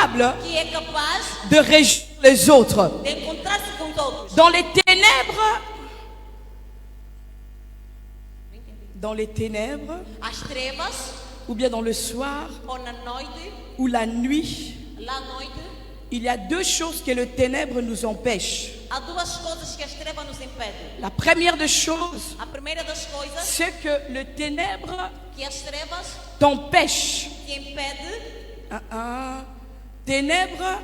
capable de réjouir les autres. Dans les ténèbres, ou bien dans le soir, ou la nuit, il y a deux choses que le ténèbre nous empêche. La première des choses, c'est que le ténèbre t'empêche. Ténèbres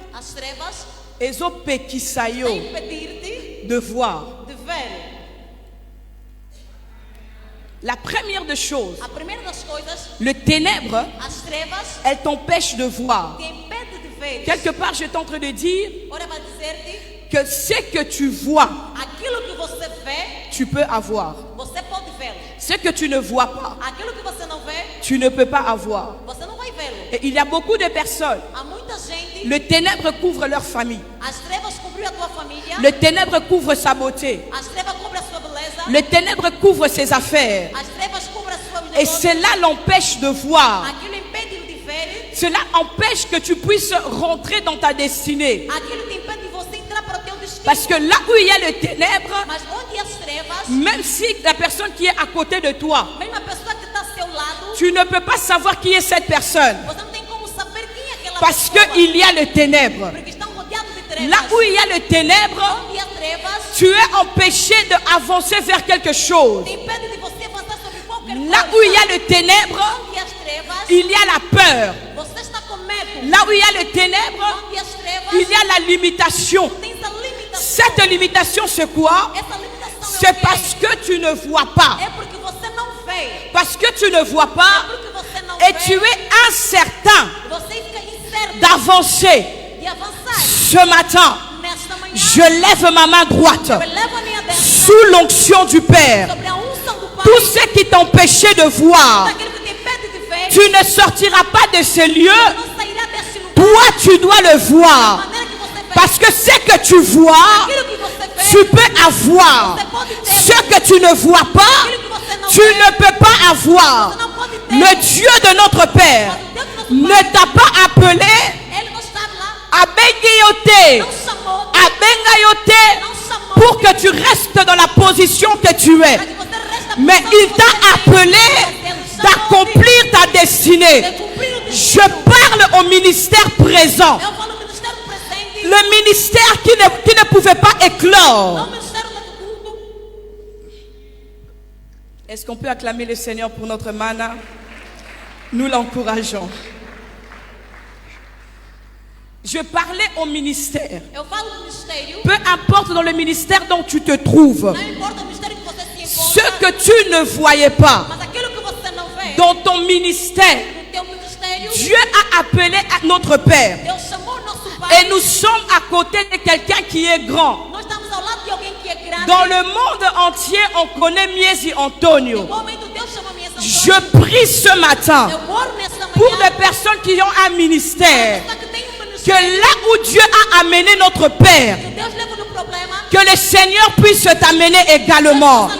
de voir. La première des choses, le ténèbre, elle t'empêche de voir. Quelque part, je suis en train de dire que ce que tu vois, tu peux avoir. Ce que tu ne vois pas, tu ne peux pas avoir. Et il y a beaucoup de personnes, le ténèbre couvre leur famille. Le ténèbre couvre sa beauté. Le ténèbre couvre ses affaires. Et cela l'empêche de voir. Cela empêche que tu puisses rentrer dans ta destinée. Parce que là où il y a le ténèbre, même si la personne qui est à côté de toi, tu ne peux pas savoir qui est cette personne. Parce qu'il y a le ténèbre. Là où il y a le ténèbre, tu es empêché d'avancer vers quelque chose. Là où il y a le ténèbre, il y a la peur. Là où il y a le ténèbre, il y a la limitation. Cette limitation, c'est quoi? C'est parce que tu ne vois pas. Parce que tu ne vois pas et tu es incertain d'avancer. Ce matin, je lève ma main droite sous l'onction du Père. Tout ce qui t'empêchait de voir, tu ne sortiras pas de ces lieux. Toi, tu dois le voir. Parce que ce que tu vois, tu peux avoir. Ce que tu ne vois pas, tu ne peux pas avoir. Le Dieu de notre Père ne t'a pas appelé à Bengayote pour que tu restes dans la position que tu es. Mais il t'a appelé d'accomplir ta destinée. Je parle au ministère présent. Le ministère qui ne pouvait pas éclore. Est-ce qu'on peut acclamer le Seigneur pour notre mana? Nous l'encourageons. Je parlais au ministère. Peu importe dans le ministère dont tu te trouves, ce que tu ne voyais pas dans ton ministère, Dieu a appelé à notre Père. Et nous sommes à côté de quelqu'un qui est grand. Dans le monde entier, on connaît Miezi Antonio. Je prie ce matin pour des personnes qui ont un ministère, que là où Dieu a amené notre Père, que le Seigneur puisse t'amener également.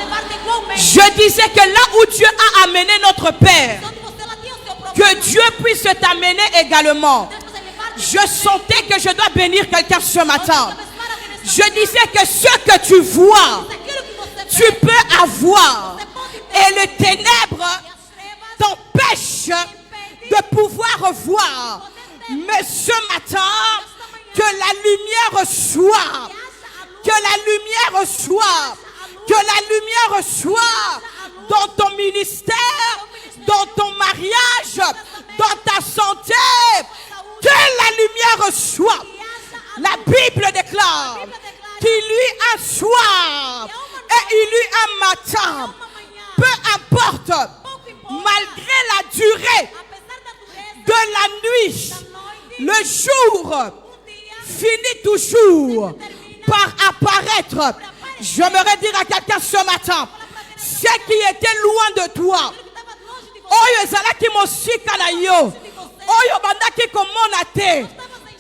Je disais que là où Dieu a amené notre Père, que Dieu puisse t'amener également. Je sentais que je dois bénir quelqu'un ce matin. Je disais que ce que tu vois, tu peux avoir. Et le ténèbre t'empêche de pouvoir voir. Mais ce matin, que la lumière soit. Que la lumière soit. Que la lumière soit dans ton ministère, dans ton mariage, dans ta santé. Que la lumière soit. La Bible déclare qu'il y a un soir et il y a un matin. Peu importe, malgré la durée de la nuit, le jour finit toujours par apparaître. J'aimerais dire à quelqu'un ce matin, ce qui était loin de toi, oyo ezalaki mosika na yo, oyo bandaki komona te,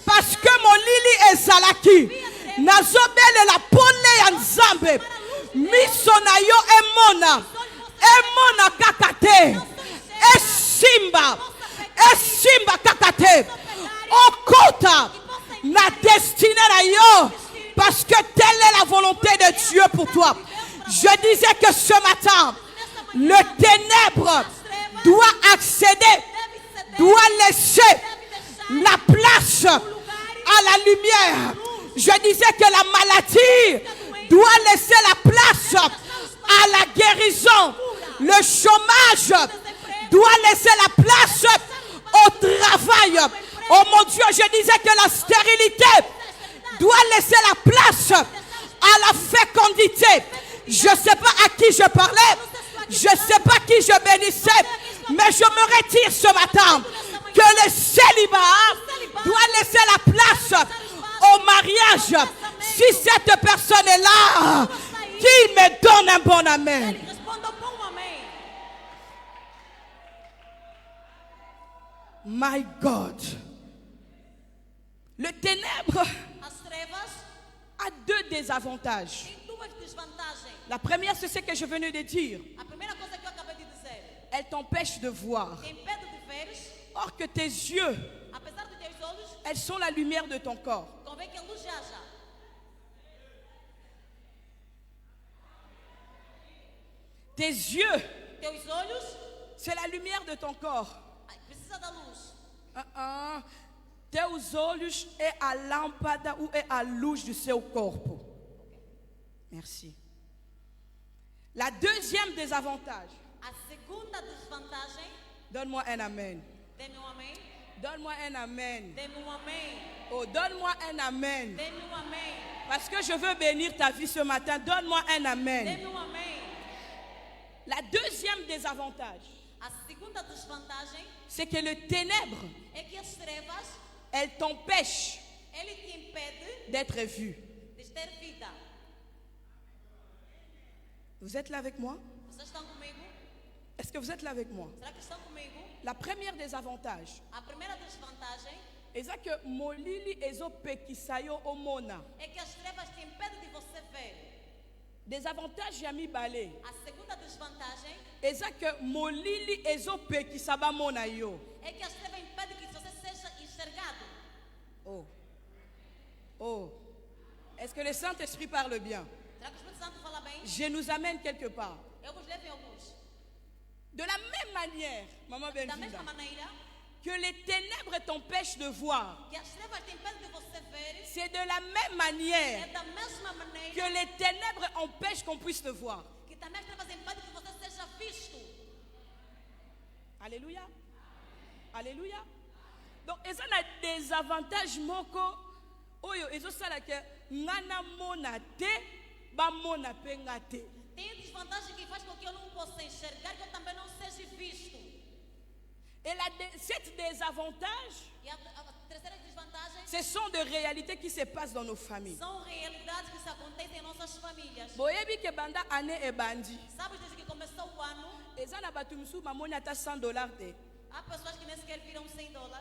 parce que molili ezalaki, nazobelela pole ya Nzambe, miso na yo emona kaka te, esimba kaka te. Okota na destinée na yo, parce que telle est la volonté de Dieu pour toi. Je disais que ce matin, le ténèbre doit accéder, doit laisser la place à la lumière. Je disais que la maladie doit laisser la place à la guérison. Le chômage doit laisser la place au travail. Oh mon Dieu, je disais que la stérilité doit laisser la place à la fécondité. Je ne sais pas à qui je parlais, je ne sais pas qui je bénissais, mais je me retire ce matin que le célibat doit laisser la place au mariage. Si cette personne est là, qui me donne un bon amen? My God. Le ténèbre a deux désavantages. La première, c'est ce que je venais de dire. Elle t'empêche de voir. Or que tes yeux, elles sont la lumière de ton corps. Tes yeux, c'est la lumière de ton corps. Teus olhos é a lâmpada ou é a luz do seu corpo. Merci. La deuxième désavantage. A segunda desvantagem. Donne-moi un amen. Dê-me um amém. Donne-moi un amen. Dê-me um amém. Oh, donne-moi un amen. Dê-me um amém. Parce que je veux bénir ta vie ce matin. Donne-moi un amen. Dê-me um amém. La deuxième désavantage. A segunda desvantagem. C'est que le ténèbre. É que as trevas. Elle t'empêche ele te impede d'être vu. De ter vida. Vous êtes là avec moi? Vocês estão comigo? Est-ce que vous êtes là avec moi? Será que estão comigo? La première désavantage. A primeira desvantagem. É que molili ezopekisayo omona. É que as trevas te impedem de você ver. Désavantage yami balé. A segunda desvantagem. É que molili ezopekisaba mona yo. É que as trevas impedem que você seja enxergado. Oh. Oh. Est-ce que le Saint-Esprit parle bien? Será que o Espírito Santo fala bem? Je nous amène quelque part. Eu vos levo em alguns. De la même manière, maman Da Benjida, mesma maneira que les ténèbres t'empêchent de voir, que as trevas te impedem de você ver, c'est de la même manière é da mesma maneira que les ténèbres empêchent qu'on puisse te voir. que também as trevas impedem que você seja visto. Alléluia. Alléluia. Donc, ils ont des avantages moko. Oyo, ils ont ça là que ngana mona te, ba mona pengate. Tem desvantagem que faz com que eu não possa enxergar, que eu também não seja visto. Et cette désavantage, E a terceira desvantagem ce sont des réalités qui se passent dans nos familles. são realidades que se acontecem em nossas famílias. Boyebi ke banda ane e bandi. Sabes, desde que começou o ano, Ezana batumusu mamoni ata $100 te. há pessoas que nem sequer viram $100.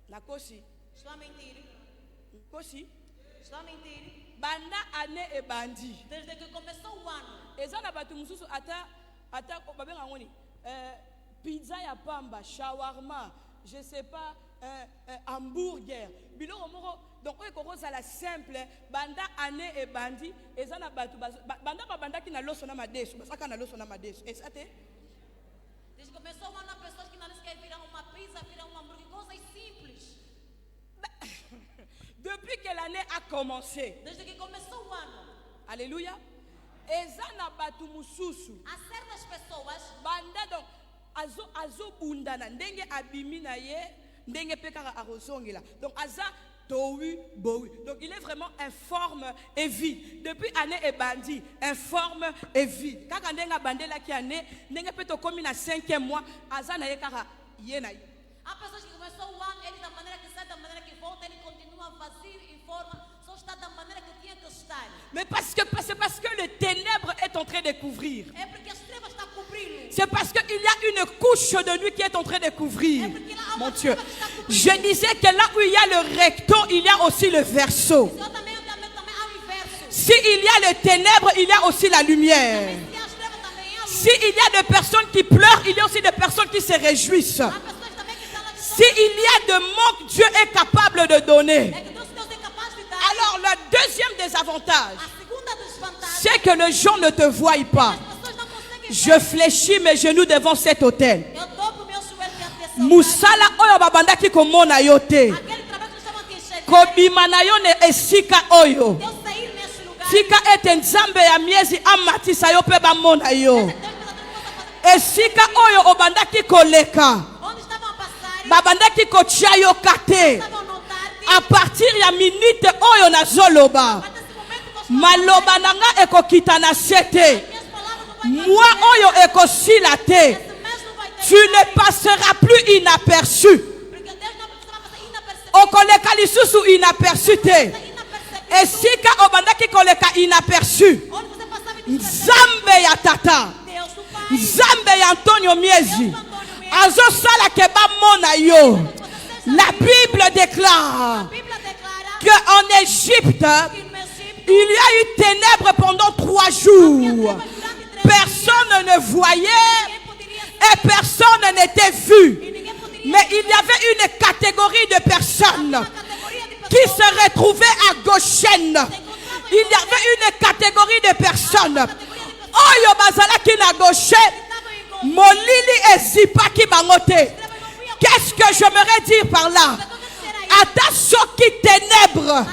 Na kosi. Estou a mentir. Kosi. Estou a mentir. Banda ane e bandi. Desde que começou o ano, Ezana batumusu ata babenga ngoni. Pizza ya pamba, shawarma, je sais pas, hamburger. Biloko moko donc oyo kokoza la simple banda ane e bandi ezana batu banda ki na loso na madeso basaka na loso na madeso. Esa te? desde que começou o ano, há pessoas que nem sequer viram uma pizza, viram um hambúrguer, coisas simples. Depuis que l'année a commencé, Desde que começou o ano, alléluia, ezana batu mususu há certas pessoas banda donc azo bundana ndenge abimi na ye ndenge pe kaka arozongela donc aza tohu bohu donc il est vraiment informe et vide depuis année et bandi informe et vide kaka ndenge bandela ki année ndenge pe to komi na 5e mois aza na ye kaka ye na ye. há pessoas que começou o ano, ele da maneira que sai, da maneira que volta, ele continua vazio, informa, só está da maneira que tinha que estar. Mais c'est parce que le ténèbre est en train de couvrir. É porque as trevas estão a cobri-lo. C'est parce qu'il y a une couche de nuit qui est en train de couvrir. É porque lá há Mon uma Dieu. treva que está a cobri-lo. Je disais que là où il y a le recto, il y a aussi le verso. Eu também há o inverso. S'il y a le ténèbre, il y a aussi la lumière. Se as trevas também há luz. S'il y a des personnes qui pleurent, il y a aussi des personnes qui se réjouissent. Há pessoas também que estão lá S'il y a de manque, Dieu est capable de donner. Alors le deuxième désavantage, c'est que les gens ne te voient pas. Je fléchis mes genoux devant cet autel. Musala oyo babandaki komona yo te. Kobima na yo ne esika oyo. Tika ete nzambe ya miezi amatisa yo pe bamona yo. Esika oyo obandaki koleka. Babandaki kotia yo kate. À partir ya minute oyo na zoloba. Maloba nanga ekokita na sete. Moi oyo ekosila te. Tu ne passeras plus inaperçu. Okoleka lisusu inaperçu te. Esika obandaki koleka inaperçu. Nzambe ya tata. Nzambe ya Antonio Miezi. Azo sala ke ba mona yo. La Bible déclare qu'en Égypte, il y a eu ténèbres pendant 3 jours. Personne ne voyait et personne n'était vu. Mais il y avait une catégorie de personnes qui se retrouvaient à Goshen. Il y avait une catégorie de personnes. Oyo bazalaki na Goshen, molili ezipaki bangote. Qu'est-ce que j'aimerais dire par là? Ata soki ténèbres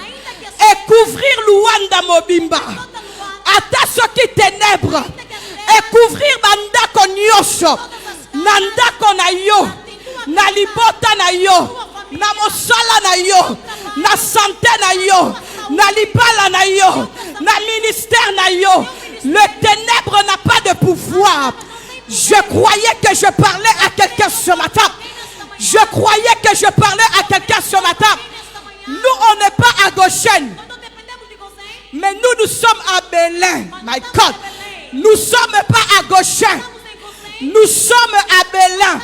et couvrir Luanda Mobimba. Ata soki ténèbres et couvrir bandako nyosho. Nandako na yo, na libota na yo, na mosala na yo, na santé na yo, na libala na yo, na ministère na yo. Le ténèbre n'a pas de pouvoir. Je croyais que je parlais à quelqu'un ce matin. Je croyais que je parlais à quelqu'un ce matin. Nous, on n'est pas à Goshen. Mais nous sommes à Belin. My God. Nous ne sommes pas à Goshen. Nous sommes à Belin.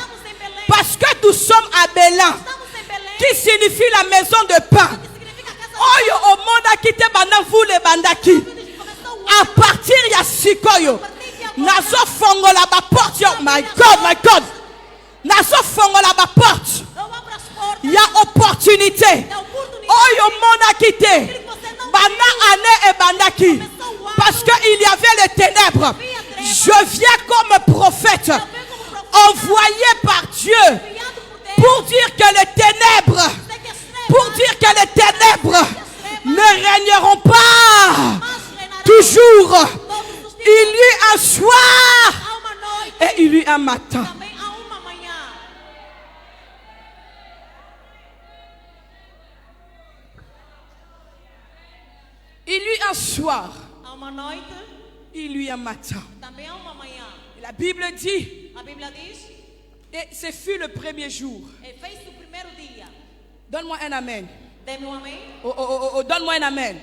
Parce que nous sommes à Belin. Qui signifie la maison de pain. Oyo au monde a quitté bandam vous les bandaki. À partir ya sikoyo. Nazo fongola ba porte. My God, my God. Nazo fongola ba porte. Il y a opportunité. Oyo monde a quitté. Bana ane et bandaki. Parce qu'il y avait les ténèbres. Je viens comme prophète envoyé par Dieu pour dire que les ténèbres, ne régneront pas toujours. Il y eut un soir et il y eut un matin. Il y eut un soir. Il y eut un matin. Et la Bible dit, et ce fut le premier jour. Donne-moi un amen. Oh, donne-moi un amen.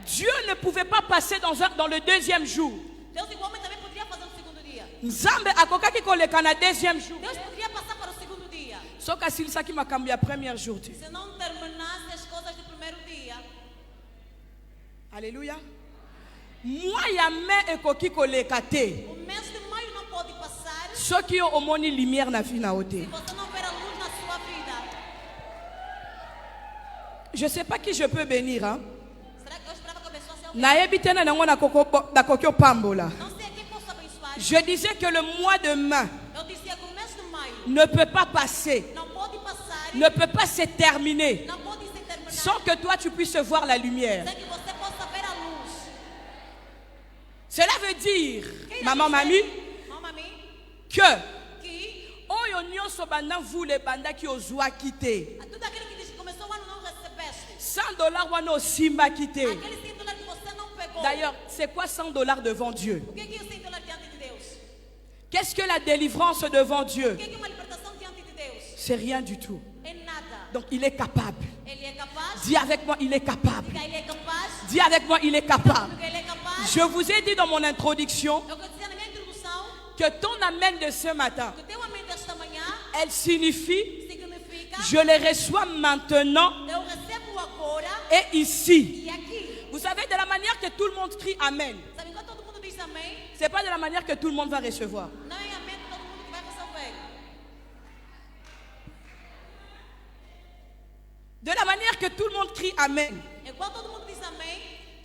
Dieu ne pouvait pas passer dans le deuxième jour. Nzambe akokaki koleka na deuxième jour. Soka silisaki makambo ya premier jour. Alléluia. Moi ya me ekoki koleka te. Soki yo omoni lumière na vie na ote. Je sais pas qui je peux bénir, hein. Je disais que le mois de mai ne peut pas passer, ne peut pas se terminer sans que toi tu puisses voir la lumière. Cela veut dire, maman, mamie, que oyo nyonso banda vous les banda qui ozwa quitter. $100 wana osimba quitter. D'ailleurs, c'est quoi $100 devant Dieu? Qu'est-ce que la délivrance devant Dieu? C'est rien du tout. Donc il est capable. Dis avec moi, il est capable. Dis avec moi, il est capable. Je vous ai dit dans mon introduction que ton amen de ce matin, elle signifie je les reçois maintenant et ici. Vous savez, de la manière que tout le monde crie amen, c'est pas de la manière que tout le monde va recevoir. De la manière que tout le monde crie Amen. Igual todo mundo diz amém,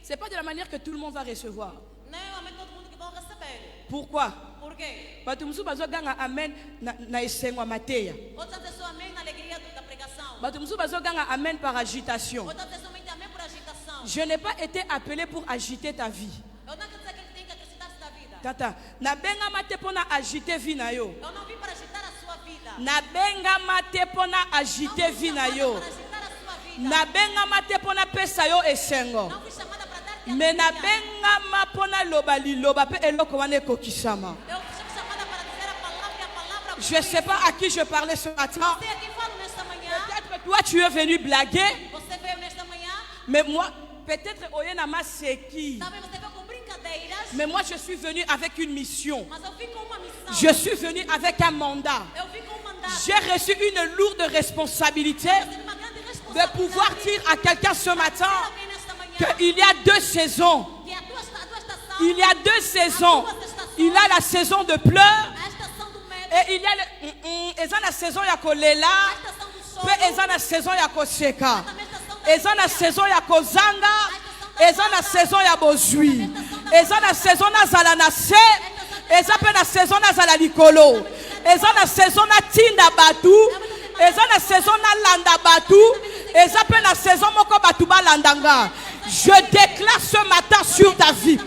C'est pas de la manière que tout le monde va recevoir. não é o amém todo mundo que vão receber. Pourquoi? Por quê? Bato mususu bazoganga Amen na esengwa mateya. Outras pessoas amém na alegria da pregação. Bato mususu bazoganga Amen par agitation. Outras pessoas somente amém por agitação. Je n'ai pas été appelé pour agiter ta vie. Eu não quero dizer que ele tem que acrescentar-se da vida. Tata, na benga mate pona agiter vie na yo. Eu não vim para agitar a sua vida. Na benga mate pona agiter vie na yo. Para agitar a sua vida. Na benga mate pona pesa yo esengo. Não fui chamada para dar-te Me na alegria. benga ma pona loba liloba pe eloko wane kokisama. Eu fui chamada para dizer a palavra e a palavra. Je sais pas à qui je parlais ce matin. Você aqui fala nesta manhã. Peut-être toi tu es venu blaguer, Você veio nesta manhã. mais moi peut-être oyena ma seki. Talvez você veio com brincadeiras. Mais moi je suis venu avec une mission. Mas eu vim com uma missão. Je suis venu avec un mandat. Eu vim com mandato. J'ai reçu une lourde responsabilité Eu tenho uma grande de responsabilidade. pouvoir dire à quelqu'un ce matin Alguém nesta manhã. qu'il y a deux saisons. Que a tua estação. Il y a deux saisons. Il y a la saison de pleurs A estação do medo. et il y a la saison ya kolela, A estação do choro. pe eza na saison ya koseka. Também a estação da Eza na saison ya kozanga, eza na saison ya bozwi. Eza na saison na zala na se, eza pe na saison na zala likolo. Eza na saison na tinda batu, eza na saison na landa batu, eza pe na saison moko batu ba landanga. Je déclare ce matin sur ta vie.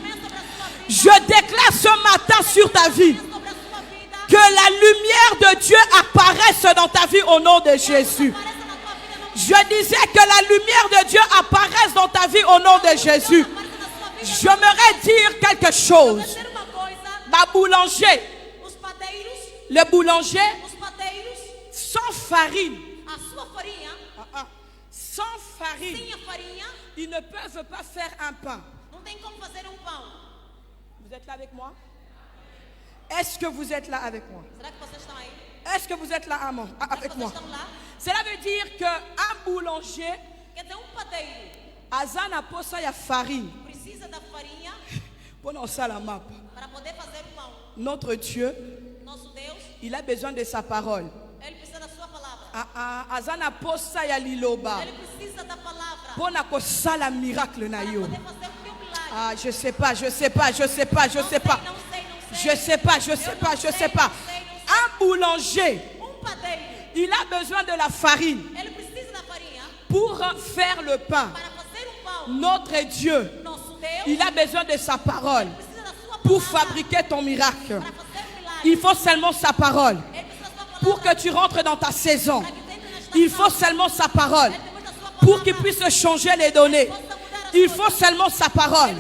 Je déclare ce matin sur ta vie sobre a sua vida. que la lumière de Dieu apparaisse dans ta vie au nom de Jésus. Apareça na tua vida. Não Je disais que la lumière de Dieu apparaisse dans ta vie au nom de Jésus. apareça na sua vida. J'aimerais dire quelque chose. Dizer uma coisa. Ma boulanger, Os padeiros. le boulanger, Os padeiros. sans farine, A sua farinha. sans farine, Sem a farinha. ils ne peuvent pas faire un pain. Não tem como fazer pão. Vous êtes là avec moi? Est-ce que vous êtes là avec moi? Será que vocês estão aí? Est-ce que vous êtes là avec Vocês moi? estão lá? Cela veut dire qu'un boulanger, Quer dizer, padeiro azana posa ya farine, precisa da farinha pendant ça la map. para poder fazer o pão. Notre Dieu, Nosso Deus, il a besoin de sa parole. Ele precisa da sua palavra. Azana posa ya liloba, Ele precisa da palavra pona ko sala miracle na para yo. poder fazer o teu milagre. Ah, je sais pas, je sais pas, je sais pas, je sais pas. Não sei. Je sais pas, je sais pas, je sais pas. Un boulanger, Padeiro, il a besoin de la farine ele precisa da farinha pour faire le pain. para fazer pão. Notre Dieu, Nosso Deus, il a besoin de sa parole precisa da sua pour palavra fabriquer ton miracle. para fazer o milagre. Il faut seulement sa parole Ele precisa da sua palavra pour que tu rentres dans ta saison. para que tu entre na estação. Il faut seulement sa parole Ele tem muita sua pour palavra qu'il puisse changer les données. Il faut seulement sa parole.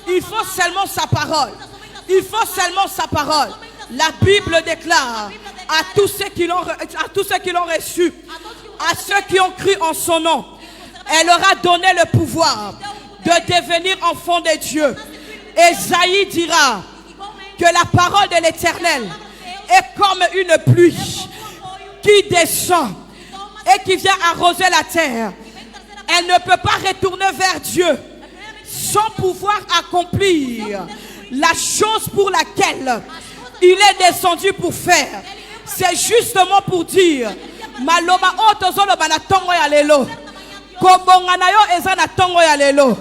Il faut seulement sa parole. Il faut seulement sa parole. La Bible déclare à tous ceux qui l'ont reçu, à ceux qui ont cru en son nom, elle leur a donné le pouvoir de devenir enfants de Dieu. Ésaïe dira que la parole de l'Éternel est comme une pluie qui descend et qui vient arroser la terre. Elle ne peut pas retourner vers Dieu sans pouvoir accomplir la chose pour laquelle il est descendu pour faire. C'est justement pour dire maloba otozoloba na tongo ya lelo, kobonga na yo eza na tongo ya lelo,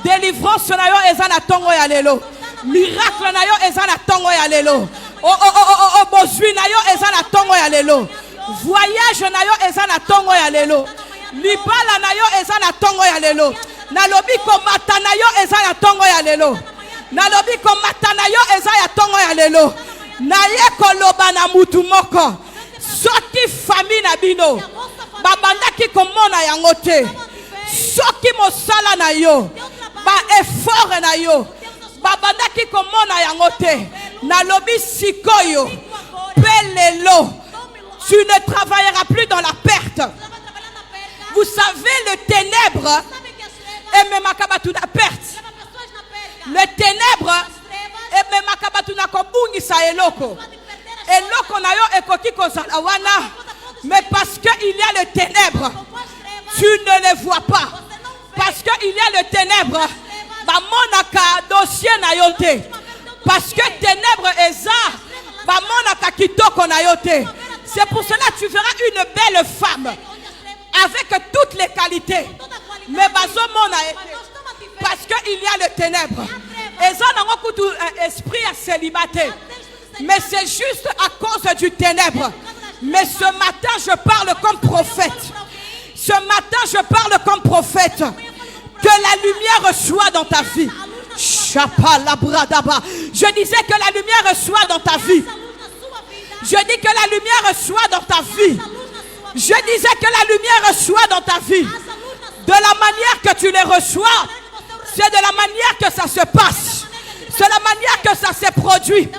délivrance na yo eza na tongo ya lelo, miracle na yo eza na tongo ya lelo, bozwi na yo eza na tongo ya lelo, voyage na yo eza na tongo ya lelo, libala na yo eza na tongo ya lelo, nalobi komata na yo eza na tongo ya lelo, nalobi komata na yo eza ya tongo ya lelo, na ye koloba na mutu moko soki famille na bino babandaki komona yango te, soki mosala na yo ba effort na yo babandaki komona yango te, nalobi sikoyo pe lelo tu ne travailleras plus dans la perte. Vous savez, le ténèbre et même la perte. Le ténèbre et même la kobungisa eloko. Eloko na yo ekoki kozala wana. Mais parce qu'il y a le ténèbre, tu ne les vois pas. Parce qu'il y a le ténèbre, ba monaka dossier na yo te. Parce que ténèbre eza ba monaka kitoko na yo te. C'est pour cela que tu verras une belle femme avec toutes les qualités. Mais parce qu'il y a le ténèbre. Esprit célibataire. Mais c'est juste à cause du ténèbre. Mais ce matin, je parle comme prophète. Ce matin, je parle comme prophète. Que la lumière soit dans ta vie. Je disais que la lumière soit dans ta vie. Je dis que la lumière soit dans ta vie. Je disais que la lumière soit dans ta vie. De la manière que tu les reçois, c'est de la manière que ça se passe. C'est de la manière que ça se produit.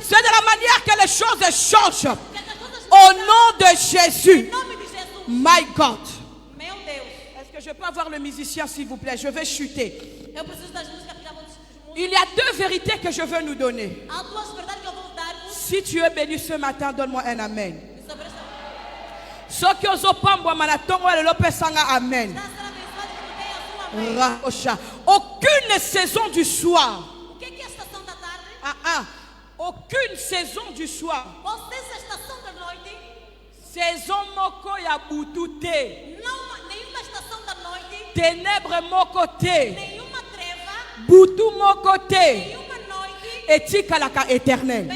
C'est de la manière que les choses changent. Au nom de Jésus. My God. Est-ce que je peux avoir le musicien s'il vous plaît? Je vais chuter. Il y a deux vérités que je veux nous donner. Si tu es béni ce matin, donne-moi un amen. Amen. Aucune saison du soir. Aucune saison du soir. Saison moko ya butute. Ténèbres moko te. Butu moko te. Etikalaka éternel.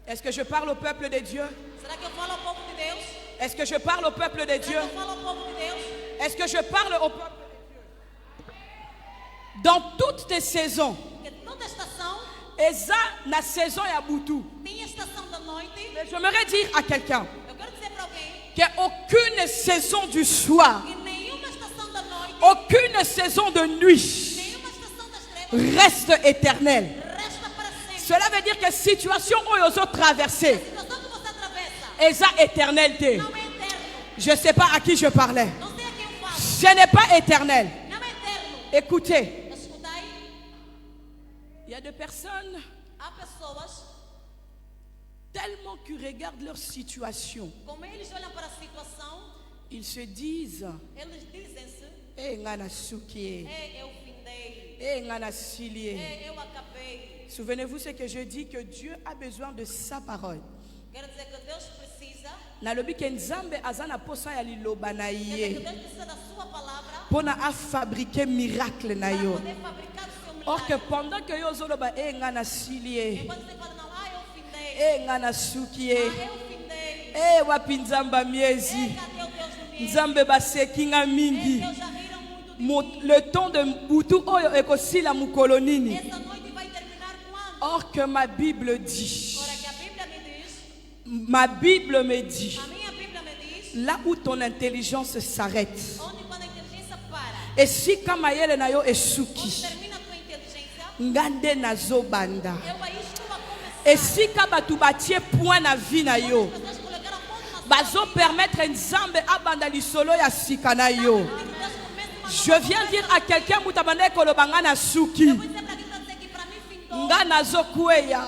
Est-ce que je parle au peuple de Dieu? Est-ce que je parle au peuple de Dieu? Est-ce que je parle au peuple de Dieu? Dans toutes tes saisons, Eza na saison ya butu. Mais j'aimerais dire à quelqu'un qu'aucune saison du soir, aucune saison de nuit reste éternelle. Cela veut dire que situation où ils ont traversé, Eza éternalité. Je ne sais pas à qui je parlais. Ce n'est pas éternel. Écoutez. Il y a des personnes tellement qu'ils regardent leur situation, ils se disent souvenez-vous ce que je dis, que Dieu a besoin de sa parole. Nalobi ke nzambe azana posa ya liloba na ye pona a fabriquer miracle na yo. Or que pendant que yo zoloba ngana silie ngana sukie wapi nzamba miezi nzambe basekinga mingi le temps de butu oyo ekosila mukolo nini. Or que ma Bible me dit, là où ton intelligence s'arrête, et si kamayele na yo esuki ngande nazo banda, et si kabatu batie point na vie na yo bazo permettre nzambe abanda lisolo ya sika na yo. Je viens dire à quelqu'un mutabane kolobanga na suki nga nazo kweya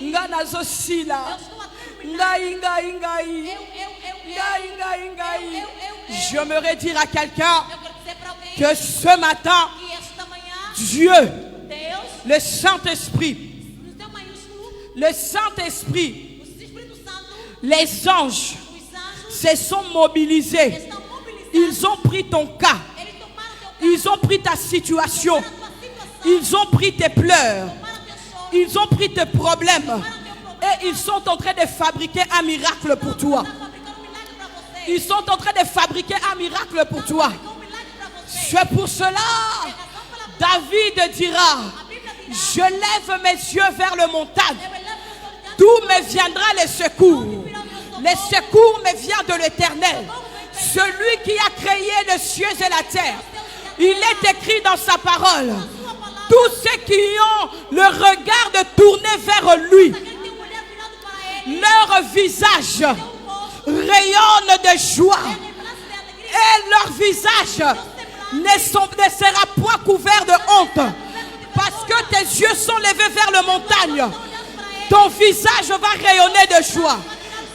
nga nazo sila ngai. J'aimerais dire à quelqu'un que ce matin Dieu, le Saint-Esprit, les anges se sont mobilisés. Ils ont pris ton cas. Ils ont pris ta situation. Ils ont pris tes pleurs. Ils ont pris tes problèmes. Et ils sont en train de fabriquer un miracle pour toi. Ils sont en train de fabriquer un miracle pour toi. C'est pour cela, David dira, je lève mes yeux vers le montagne. D'où me viendra le secours? Le secours me vient de l'Éternel. Celui qui a créé les cieux et la terre. Il est écrit dans sa parole. Tous ceux qui ont le regard de tourner vers lui, leur visage rayonne de joie. Et leur visage ne sera point couvert de honte. Parce que tes yeux sont levés vers le montagne. Ton visage va rayonner de joie.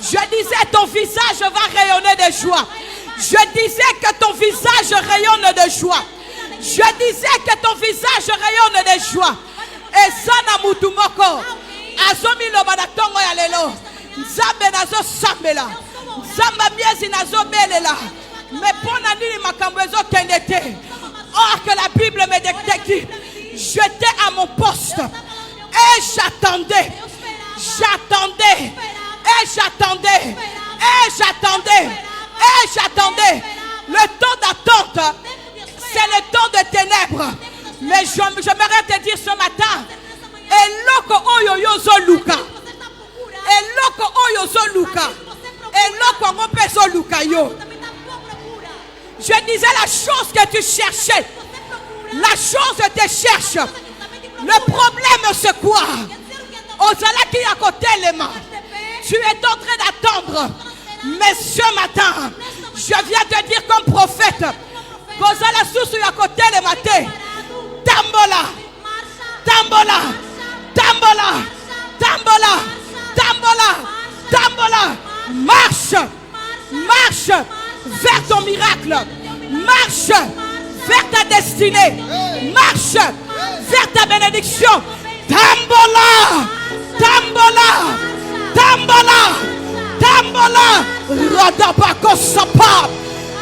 Je disais, ton visage va rayonner de joie. Je disais que ton visage rayonne de joie. Je disais que ton visage rayonne de joie. Et sana mutumoko. Azomi lobana tongo ya lelo. Nzambe nazo sambela. Nzamba miezi nazo belela. Mais pour nani makambo ezo kendete. Or que la Bible me détecte. J'étais à mon poste et j'attendais. J'attendais. Et j'attendais. Et j'attendais. Et j'attendais. Le temps d'attente, c'est le temps de ténèbres. Mais j'aimerais te dire ce matin, eloko oyo yozo luka, eloko oyo zo luka, eloko ngope zo luka yo. Je disais la chose que tu cherchais, la chose te cherche. Le problème c'est quoi? Ozala qui à côté les mains. Tu es en train d'attendre. Mais ce matin, je viens te dire comme prophète, Kozala sous à côté les matin. Tambola, tambola, tambola, tambola, tambola, tambola. Marche, marche vers ton miracle. Marche vers ta destinée. Marche vers ta bénédiction. Tambola, tambola, tambola, tambola. Radabako sapa.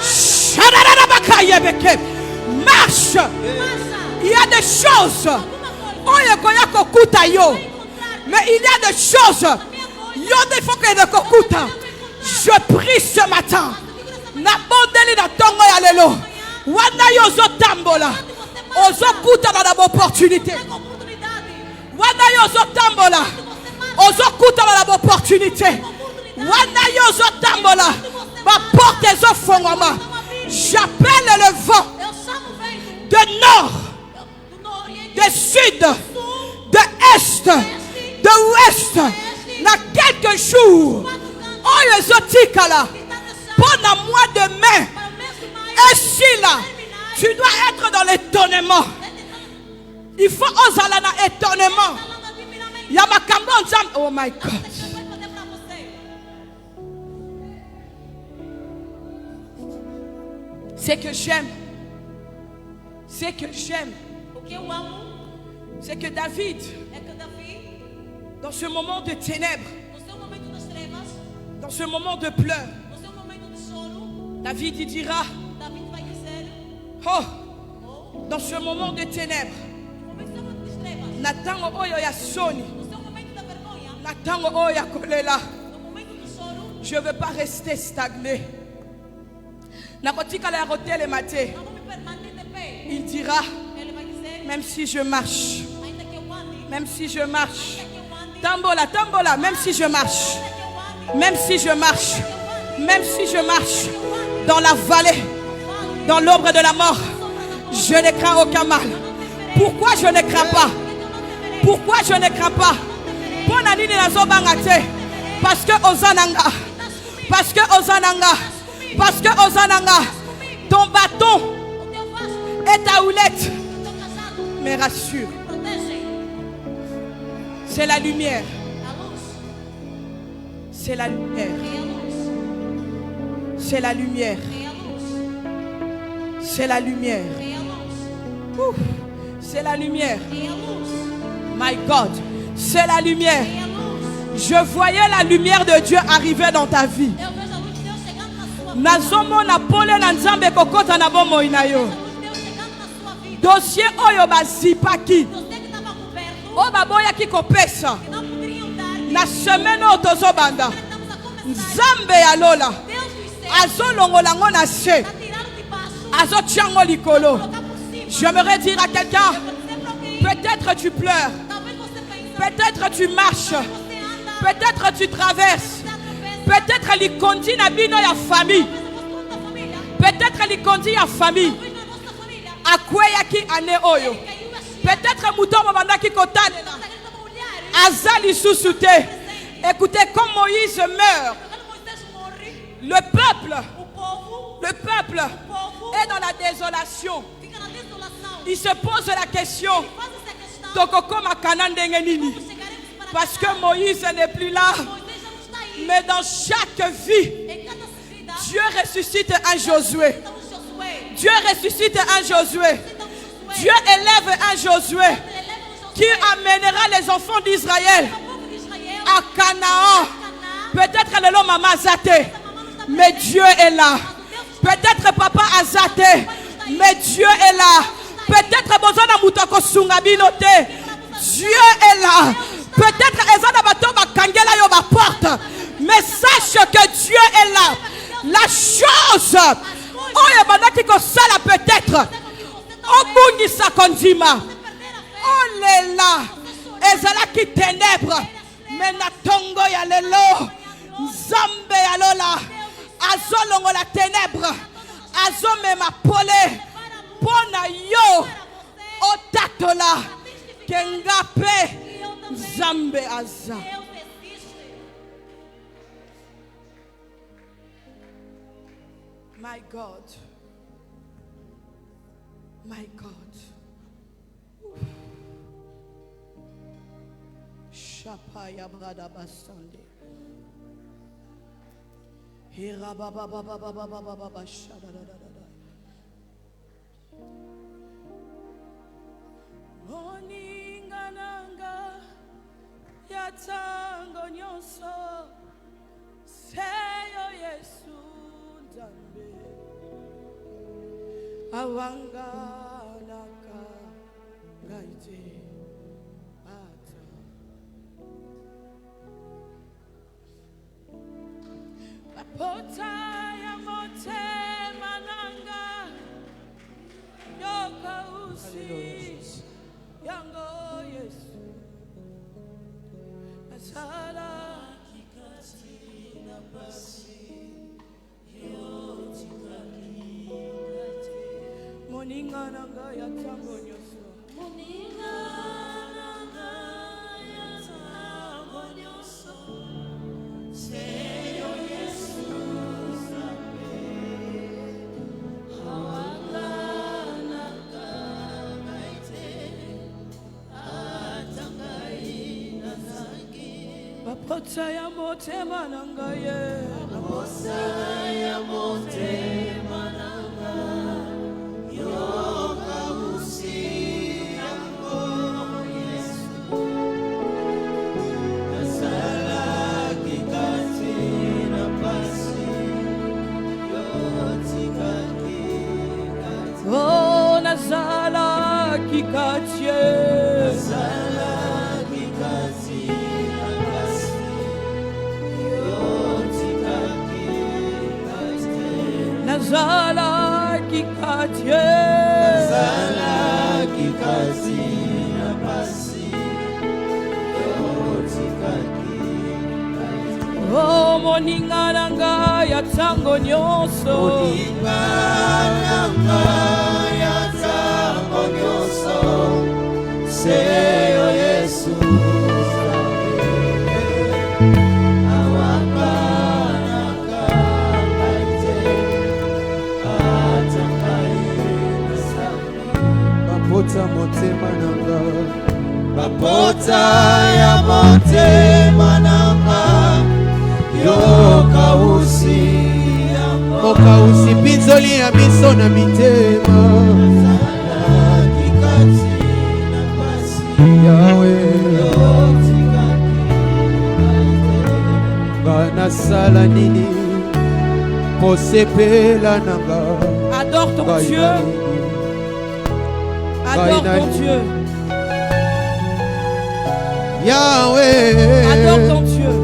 Shadadabakayebeke. Marche. Il y a des choses. Mais il y a des choses. Je prie ce matin. Nabondeli na tongo ya lelo. Wana yozo tambola. Ozo kuta na opportunité. Wana yozo tambola. Ozo kuta na opportunité. Wana yozo tambola. Ma porte est au fond. J'appelle le vent de nord, de sud, de est, de ouest. Dans quelques jours, oh yozotikala. Pendant mois de mai, et si là, tu dois être dans l'étonnement. Il faut oser dans l'étonnement. Oh my God. C'est que j'aime. C'est que j'aime. C'est que David, dans ce moment de ténèbres, dans ce moment de pleurs, David il dira, oh, dans ce moment de ténèbres, Natango oyo ya soni, Natango oyo ya kolela, je ne veux pas rester stagné. Nakotika la rote le matin, il dira, même si je marche, même si je marche, tambola, tambola, même si je marche, même si je marche, même si je marche dans la vallée, dans l'ombre de la mort, je ne crains aucun mal. Pourquoi je ne crains pas? Pourquoi je ne crains pas? Parce que Ozananga, parce que Ozananga, parce que Ozananga, ton bâton et ta houlette me rassure. C'est la lumière. C'est la lumière. C'est la lumière. C'est la lumière. C'est la lumière. My God. C'est la lumière. Je voyais la lumière de Dieu arriver dans ta vie. Nazomona pole na nzambe kokota na bomo inayo. Dossier oyo bazipaki. O baboya ki kopesa. Na semaine otozobanda. Nzambe ya lola. Azolongola ngo na se. Azotiango likolo. J'aimerais dire à quelqu'un, peut-être tu pleures. Peut-être tu marches. Peut-être tu traverses. Peut-être li kondi na bino ya famille. Peut-être li kondi ya famille. Akweya ki ane oyo. Peut-être mouton mabanda ki kotane na. Azali susute. Écoutez, comme Moïse meurt, le peuple est dans la désolation. Il se pose la question, parce que Moïse n'est plus là. Mais dans chaque vie, Dieu ressuscite un Josué. Dieu ressuscite un Josué. Dieu élève un Josué qui amènera les enfants d'Israël à Canaan. Peut-être le long maman a zaté, mais Dieu est là. Peut-être papa a zaté, mais Dieu est là. Peut-être besoin de moutoko sungabinote. Dieu est là. Peut-être ezana bato bakangela yo ba porte, mais sache que Dieu est là. La chose oyo bandaki kosala peut-être obungisa kondima. Oh là, ezalaki ténèbres, mais na tongo ya lelo Nzambe ya lola azolongo la ténèbre, azomema pole pona yo otatola kengape Nzambe aza. My God, my God. Shapaya brada basande. Hira baba baba baba baba baba shada da da da. Moninga nanga yatango nyoso seyo Yesu Nzambe awanga naka gaite ata apota ya motema nanga yoka usi yango Yesu asala kikati na basi yoti kakikati moninga nanga ya tango nyoso moninga nanga ya tango nyoso seyo Yesu Nzambe awanga nanga gaite atangai nazangi bapota ya motema nanga ye bapota ya motema nanga yoka usi yango Yesu nasala kikati na pasi yoti kakikati oh nasala kikati nasala kikati na pasi yoti kakikati nasala kikati nasala kikati na pasi yoti kakikati oh moninga nanga ya tango nyoso moninga nanga ya tango nyoso seyo Yesu awanga nanga gaite atangai nazangi bapota motema nanga bapota ya motema nanga yoka usi moka usi pinzoli ya miso na mitema kikati na pasi yawe banasala nini posepela nanga adore ton Dieu adore ton Dieu Yahweh adore ton Dieu.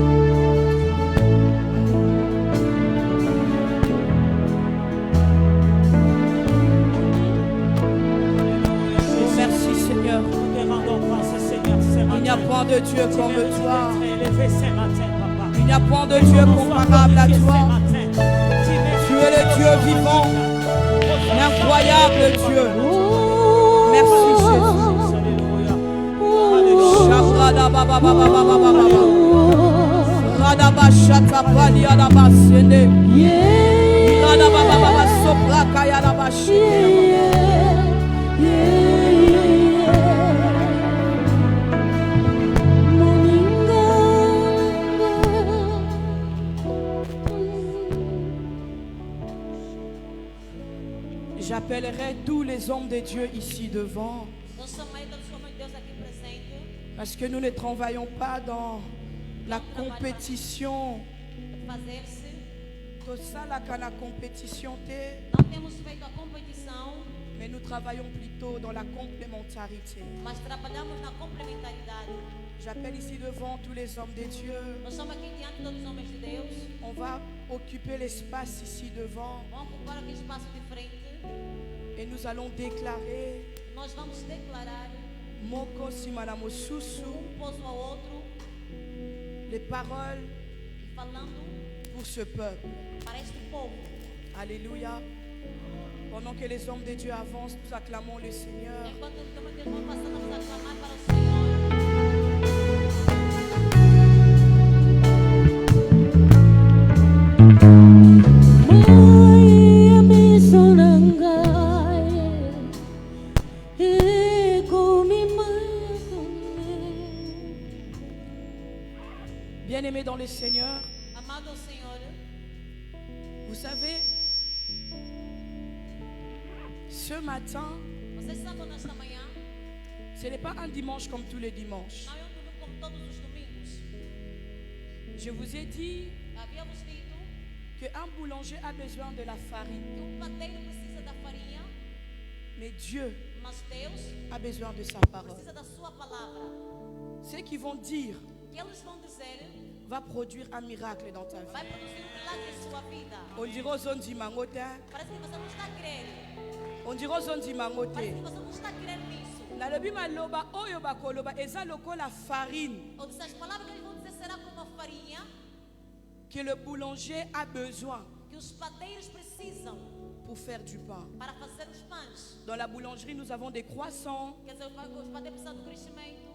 Il n'y a point de Dieu comme toi. Il n'y a point de Dieu comparable à toi. Tu es le Dieu vivant, l'incroyable Dieu. Merci Jésus. J'appellerai tous les hommes de Dieu ici devant. Parce que nous ne travaillons pas dans la compétition fazer-se. Tosalaka na compétition te. Não temos feito a competição, Mais nous travaillons plutôt dans la complémentarité. mas trabalhamos na complementaridade. J'appelle ici devant tous les hommes de Dieu. Nós somos aqui diante de todos os homens de Deus. On va occuper l'espace ici devant Vamos ocupar aqui espaço de frente. et nous allons déclarer Nós vamos declarar Moko simana mosusu posto ao outro, les paroles falando pour ce peuple. para este povo. Alléluia. Pendant que les hommes de Dieu avancent, nous acclamons le Seigneur. Enquanto os homens de Deus vão passando, vamos aclamar para o Senhor. Bien-aimés dans le Seigneur, Amado Senhor, vous savez, ce matin, vocês sabem nesta manhã, ce n'est pas un dimanche comme tous les dimanches. não é domingo como todos os domingos. Je vous ai dit Havíamos dito qu'un boulanger a besoin de la farine, que padeiro precisa da farinha, mais Dieu mas Deus a besoin de sa parole. precisa da sua palavra. Ce qu'ils vont dire Que eles vão dizer va produire un miracle dans ta vie. vai produzir milagre em sua vida. On dirait aux zones d'Imangote, Parece que você não está a crer. on dirait aux zones Parece que d'Imangote. você não está a crer nisso. Nalobi maloba oyo bakoloba eza lokola farine Ou disse, as palavras que eles vão dizer será como a farinha que le boulanger a besoin que os padeiros precisam pour faire du pain. para fazer os pães. Dans la boulangerie, nous avons des croissants, Quer dizer, os padeiros precisam do crescimento.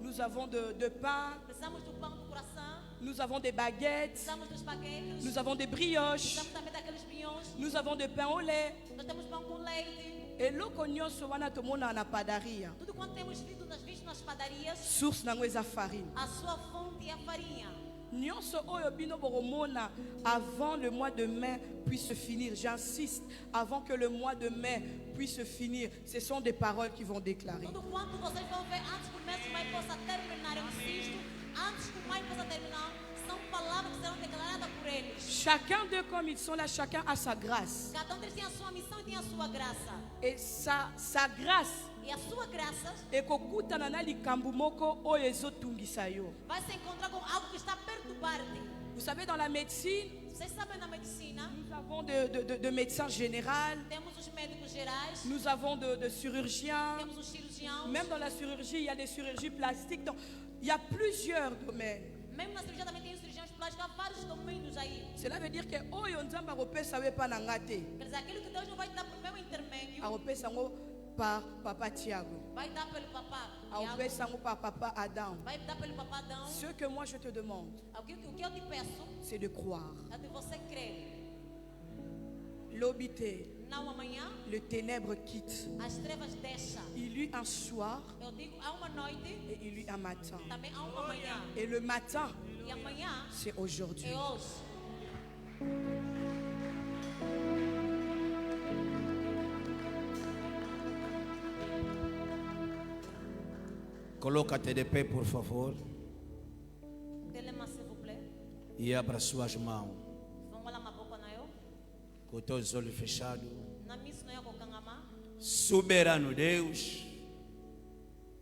nous avons de pain, Precisamos do pão do coração. nous avons des baguettes, Precisamos dos baguetes. nous avons des brioches, Precisamos também daqueles pinhões. nous avons de pain au lait. Nós temos pão com leite. Et loko nyonso wana tomona na padaria. Tudo quanto temos visto nas padarias, Source nango eza farine. a sua fonte é a farinha. Nyonso oyo bino boromona avant le mois de mai puisse se finir. J'insiste, avant que le mois de mai puisse se finir, ce sont des paroles qui vont déclarer. Tudo quanto vocês vão ver antes que o mês de maio possa terminar, eu insisto, antes que o maio possa terminar, são palavras que serão declaradas por eles. Chacun d'eux, comme ils sont là, chacun a sa grâce. Cada deles tem a sua missão e tem a sua graça. Et sa grâce E a sua graça ekokutana na likambo moko oyo ezotungisa yo. vai se encontrar com algo que está a perturbar-te. Vous savez, dans la médecine, Vocês sabem, na medicina, nous avons de médecins généraux, temos os médicos gerais, nous avons de chirurgiens. temos os cirurgiãos. Même dans la chirurgie, il y a des chirurgies plastiques. Donc, il y a plusieurs domaines. Mesmo na cirurgia também tem os cirurgiões plásticos, há vários domínios aí. Cela veut dire que oyo nzamba kopesa we pa na ngate. Quer dizer, aquilo que Deus não vai dar por meu intermédio, Akopesa ngo par papa Tiago. vai dar pelo papá Tiago, Akopesa ngo par papa Adam. vai dar pelo papá Adão. Ce que moi je te demande, O que eu te peço c'est de croire. é de você crer. L'obité, Não amanhã, le ténèbre quitte. as trevas deixam. Il y eut un soir Eu digo, há uma noite, et il y eut un matin. também há uma manhã. Et le matin, E amanhã c'est aujourd'hui. é hoje. Coloca-te de pé, por favor, Telema, s'il vous plaît. e abra suas mãos, Vamos lá, maboco na eu. com os teus olhos fechados. Na missa não é com cangama. Soberano Deus,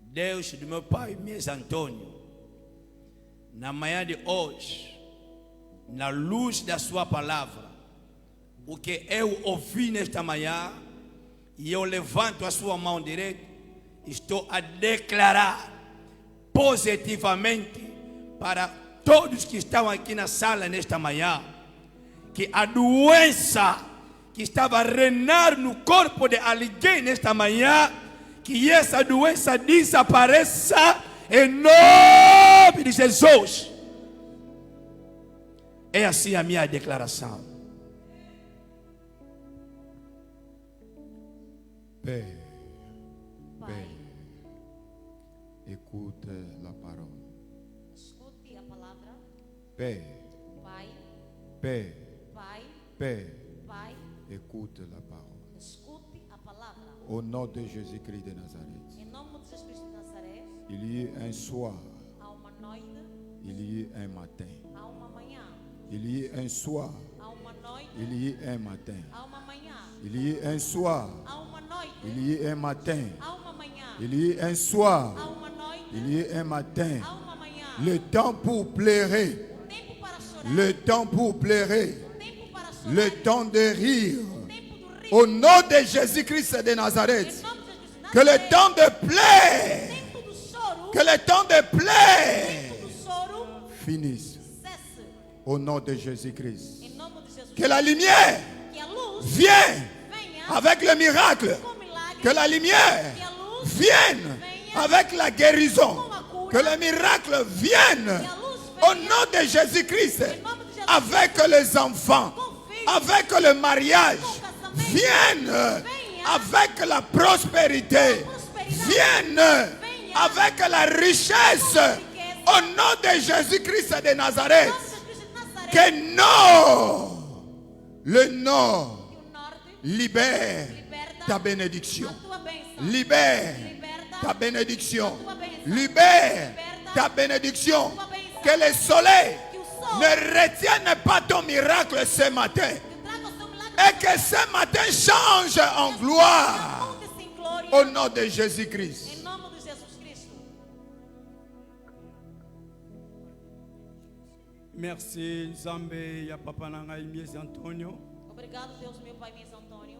Deus do meu pai, Mies Antônio, na manhã de hoje, na luz da sua palavra, o que eu ouvi nesta manhã, e eu levanto a sua mão direita, estou a declarar positivamente para todos que estão aqui na sala nesta manhã, que a doença que estava a reinar no corpo de alguém nesta manhã, que essa doença desapareça em nome de Jesus. É assim a minha declaração. Père, Pai, écoute la parole. escute a palavra. Père, Pai, Père, Pai, Père, Pai, écoute la parole. escute a palavra. Au nom de Jésus-Christ de Nazareth, Em nome de Jesus Cristo de Nazaré, il y a un soir, há uma noite, il y a un matin. há uma manhã. Il y a un soir. há uma noite, Il y a un matin. há uma manhã, Il y a un soir. há uma noite, Il y a un matin. há uma manhã, Il y a un soir. há uma noite, Il y a un matin. há uma manhã. Le temps pour pleurer. Tempo para chorar, Le temps pour pleurer. tempo para chorar, Le temps de rire. tempo do rir. Au nom de Jésus-Christ de Nazareth. Em nome de Jesus de Que le Nazaré, temps de plaire. tempo do choro, Que le temps de plaire tempo do choro finisse. cesse. Au nom de Jésus-Christ. Em nome de Jesus, Que la lumière que a luz vienne venha avec le miracle. com o milagre, Que la lumière que a luz vienne avec la guérison. com a cura, Que le miracle vienne que a luz au venha nom de Jésus-Christ. em nome de Jesus, Avec les enfants. com filhos, Avec le mariage. com casamento, Vienne venha avec la prospérité. Vienne avec la richesse. Au nom de Jésus-Christ de em Nazareth. nome de Jesus de Nazaré, Que non, le nord que o norte libère liberta ta bénédiction. a tua bênção, Libère liberta ta bénédiction. a tua bênção, Libère liberta ta bénédiction. a tua bênção, Que le soleil que o sol ne retienne pas ton miracle ce matin. que traga o seu milagre, Et que ce matin change en gloire. mude-se em glória, Au nom de Jésus-Christ. em nome de Jesus Cristo. Merci Nzambe ya papa na ngai Mies Antonio. Obrigado, Deus, meu Pai, Mies Antônio.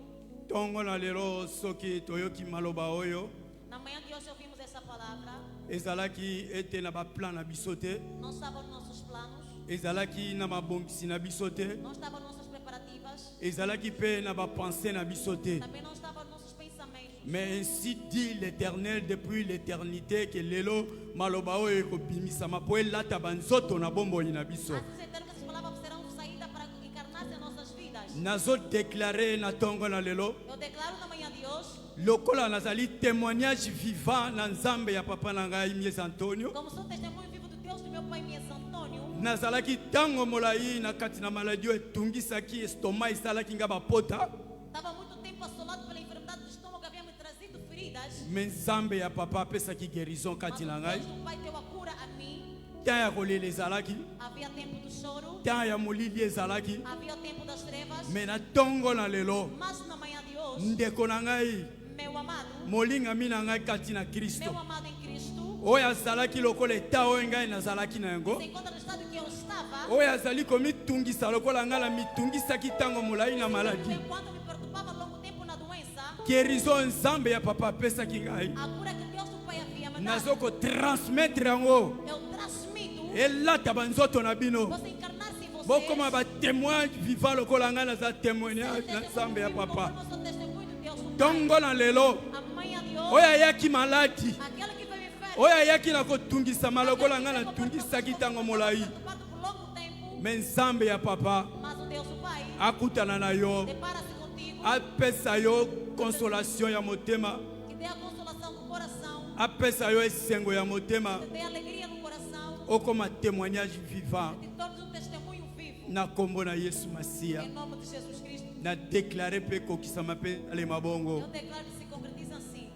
Tongo na lelo soki toyoki maloba oyo Na manhã de hoje ouvimos essa palavra. ezalaki ete na baplan na biso te, Não estava nos nossos planos, ezalaki na mabongisi na biso te, não estava nas nossas preparativas, ezalaki mpe na bapense na biso te. também não estava nos nossos pensamentos. Mais ainsi dit l'Éternel depuis l'éternité que lelo maloba oyo ekobimisama po elata banzoto na bomboli na biso. Assim certeza que essas palavras serão saída para encarnar-se em nossas vidas. Nazo déclaré na tongo na lelo Eu declaro na manhã de hoje, lokola nazali témoignage vivant na nzambe ya papa na ngai Mies Antonio. como sou testemunho vivo do Deus do meu Pai, Mies Antônio, Nazalaki tango molai na kati na maladi oyo etungisaki estoma esalaki nga bapota. estava muito tempo assolado pela enfermidade do estômago, havia me trazido feridas. Me nzambe ya papa apesaki guérison Mas kati o na ngai. Deus do Pai deu a cura a mim. Tan ya kolela ezalaki, Havia tempo do choro, tan ya molili ezalaki, havia o tempo das trevas, me na tongo na lelo mas na manhã de hoje, ndeko na ngai meu amado, molingami na ngai kati na meu Kristo amado em Cristo, oyo azalaki lokola eta oyo ngai nazalaki na yango, se encontra no estado que eu estava, oyo azali komitungisa lokola ngai na mitungisaki ntango molai na maladi. enquanto me preocupava longo tempo na doença, Guérison nzambe ya papa apesaki ngai, a cura que Deus do Pai havia me dado, nazo kotransmettre yango eu transmito, elata banzoto na bino você encarnar-se em vocês, bokoma batémoin vivant lokola ngai naza témoignage na nzambe ya papa. como eu sou testemunho de Deus do Pai, Tongo na lelo amanhã de oyo hoje, ayaki maladi, aquela que veio enferma, oyo ayaki na kotungisama lokola ngai natungisaki ntango molai, preocupado por longo tempo, me nzambe ya papa mas o Deus do Pai akutana na yo, depara-se contigo, apesa yo consolation ya motema, que dê a consolação do coração, apesa yo esengo ya motema, que dê alegria no coração, okoma témoignage vivant que torne um testemunho vivo, na kombo na Yesu Masiya. em nome de Jesus Cristo. Na déclaré mpe kokisama mpe alema bongo. Eu declaro que se concretiza assim.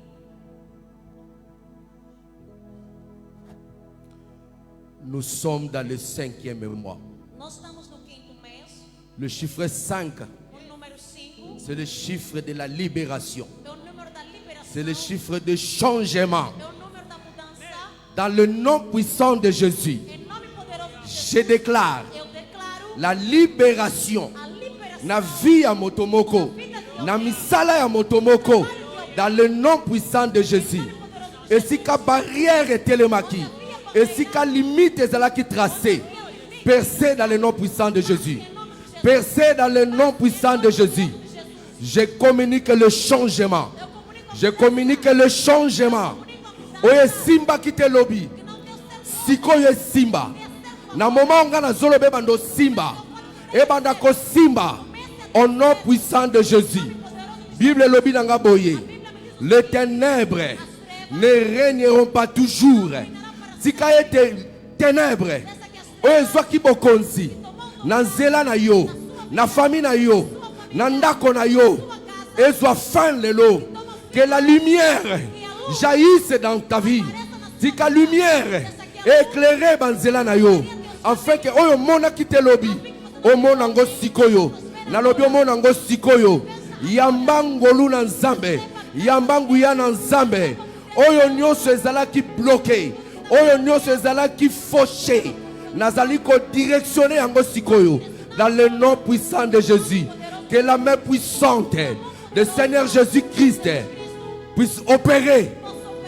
Nous sommes dans le 5e mois. Nós estamos no 5º mês, Le chiffre 5, o número 5, c'est le chiffre de la libération. é o número da liberação, C'est le chiffre de changement. é o número da mudança. Dans le nom puissant de Jésus, Em nome poderoso de Jesus, je déclare eu declaro la libération. a liberação Na vie ya motomoko, na misala ya motomoko, dans le nom puissant de Jésus. Et si ka barrière est telemaki, et si ka limite ezalaki tracée, percée dans le nom puissant de Jésus. Percée dans le nom puissant de Jésus. Je communique le changement. Je communique le changement. Oye simba kite lobi. Siko ye simba. Na moment nga na zolo be bando simba. E banda ko simba. Au nom puissant de Jésus. Bible lobi nanga boye. Les ténèbres ne régneront pas toujours. Sika ye ténèbres. Oye zwaki bokonzi. Na nzela na yo. Na famille na yo. Na ndako na yo. Et soit fin lelo. Que la lumière jaillisse dans ta vie. Si la lumière éclairée banzela na yo. Afin que oyo mona kite lobi. omona ngo sikoyo nalobi omona ngo sikoyo yamba ngolu na nzambe yamba nguya na nzambe oyo nyonso ezalaki bloqué oyo nyonso ezalaki fauché nazali ko directionner yango sikoyo dans le nom puissant de Jésus. Que la main puissante de Seigneur Jésus-Christ puisse opérer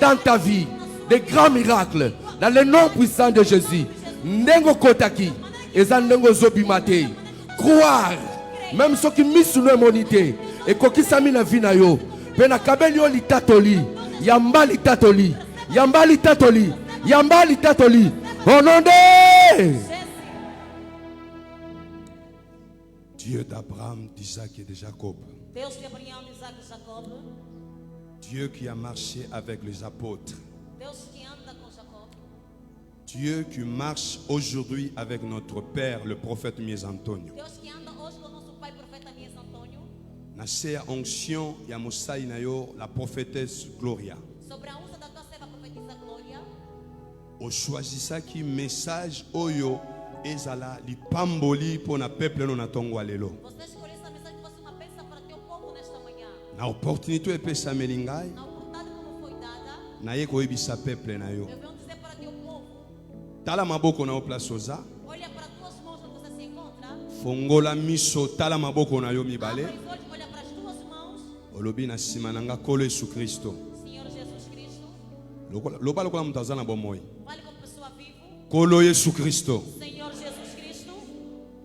dans ta vie des grands miracles dans le nom puissant de Jésus. Ndengo kotaki eza ndengo zobimate croire même ceux qui mis sous le monité et kokisami na vie na yo pe na kabeli yo litatoli yamba litatoli yamba litatoli yamba litatoli au nom de Dieu d'Abraham, d'Isaac et de Jacob. Deus de Abraão, Isaac e Jacob. Dieu qui a marché avec les apôtres. Deus que anda com Jacob. Dieu qui marche aujourd'hui avec notre Père, le prophète Mies Antonio. Deus que anda hoje com nosso pai profeta Mies Antônio. Na sea onction ya mosai na yo la prophétesse Gloria. Sobre a unça da tua serva profetisa Glória. O choisissaki message oyo ezala lipamboli pona peuple no na tongo lelo. Você escolheu essa mensagem que fosse uma bênção para teu povo nesta manhã. Na opportunité epesa melingai Na oportunidade como foi dada, na ye koyebisa peuple na yo. eu venho dizer para teu povo: Tala maboko na yo place oza. olha para tuas mãos onde você se encontra. Fongola miso tala maboko na yo mibale. Abre os olhos, olha para as tuas mãos. Olobi na sima na nga kolo Yesu Kristo. Senhor Jesus Cristo, Loba lokola mutu aza na bomoi. fale como pessoa viva. Kolo Yesu Kristo. Senhor Jesus Cristo,